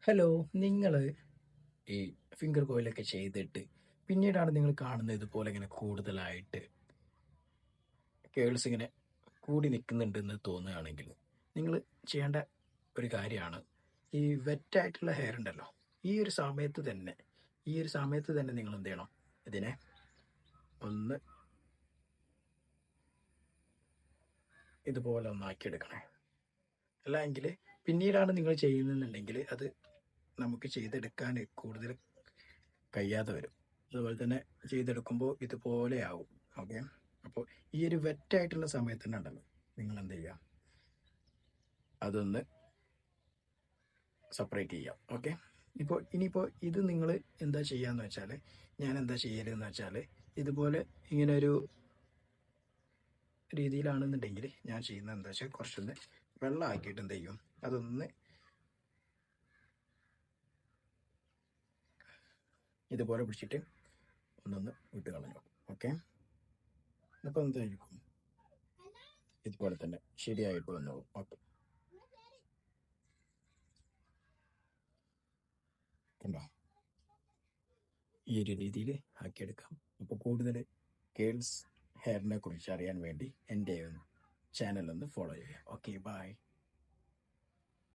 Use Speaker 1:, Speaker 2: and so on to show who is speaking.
Speaker 1: Hello, നിങ്ങൾ ഈ finger കോയിലൊക്കെ ചെയ്തിട്ട് പിന്നീടാണ് നിങ്ങൾ കാണുന്നത് ഇതുപോലെ ഇങ്ങനെ കൂടുതലായിട്ട് കേൾസ് ഇങ്ങനെ കൂടി നിൽക്കുന്നുണ്ടെന്ന് തോന്നുകയാണെങ്കിൽ നിങ്ങൾ ചെയ്യേണ്ട ഒരു കാര്യമാണ് ഈ വെറ്റായിട്ടുള്ള ഹെയർ ഉണ്ടല്ലോ, ഈ ഒരു സമയത്ത് തന്നെ നിങ്ങൾ എന്ത് ചെയ്യണം, ഇതിനെ ഒന്ന് ഇതുപോലെ ഒന്നാക്കിയെടുക്കണേ. അല്ല എങ്കിൽ പിന്നീടാണ് നിങ്ങൾ ചെയ്യുന്നുണ്ടെങ്കിൽ അത് നമുക്ക് ചെയ്തെടുക്കാൻ കൂടുതൽ കഴിയാതെ വരും. അതുപോലെ തന്നെ ചെയ്തെടുക്കുമ്പോൾ ഇതുപോലെ ആവും. ഓക്കെ, അപ്പോൾ ഈ ഒരു വെറ്റായിട്ടുള്ള സമയത്ത് തന്നെ ഉണ്ടല്ലോ, നിങ്ങൾ എന്ത് ചെയ്യുക, അതൊന്ന് സെപ്പറേറ്റ് ചെയ്യാം. ഓക്കെ, ഇനിയിപ്പോൾ ഇത് നിങ്ങൾ എന്താ ചെയ്യാന്ന് വെച്ചാൽ, ഞാൻ എന്താ ചെയ്യലെന്ന് വെച്ചാൽ, ഇതുപോലെ ഇങ്ങനെ ഒരു രീതിയിലാണെന്നുണ്ടെങ്കിൽ ഞാൻ ചെയ്യുന്നത് എന്താ വെച്ചാൽ, കുറച്ചൊന്ന് വെള്ളം ആക്കിയിട്ട് എന്ത് ചെയ്യും, അതൊന്ന് ഇതുപോലെ പിടിച്ചിട്ട് ഒന്നൊന്ന് വിട്ട് കളഞ്ഞു. ഓക്കെ, അപ്പോൾ എന്തായിരിക്കും, ഇതുപോലെ തന്നെ ശരിയായിട്ട് വന്നോളൂ. ഓക്കെ, കണ്ടോ, ഈ ഒരു രീതിയിൽ ആക്കിയെടുക്കാം. അപ്പോൾ കൂടുതൽ ഗേൾസ് ഹെയറിനെ കുറിച്ച് അറിയാൻ വേണ്ടി എൻ്റെ ചാനൽ ഒന്ന് ഫോളോ ചെയ്യാം. Okay, by.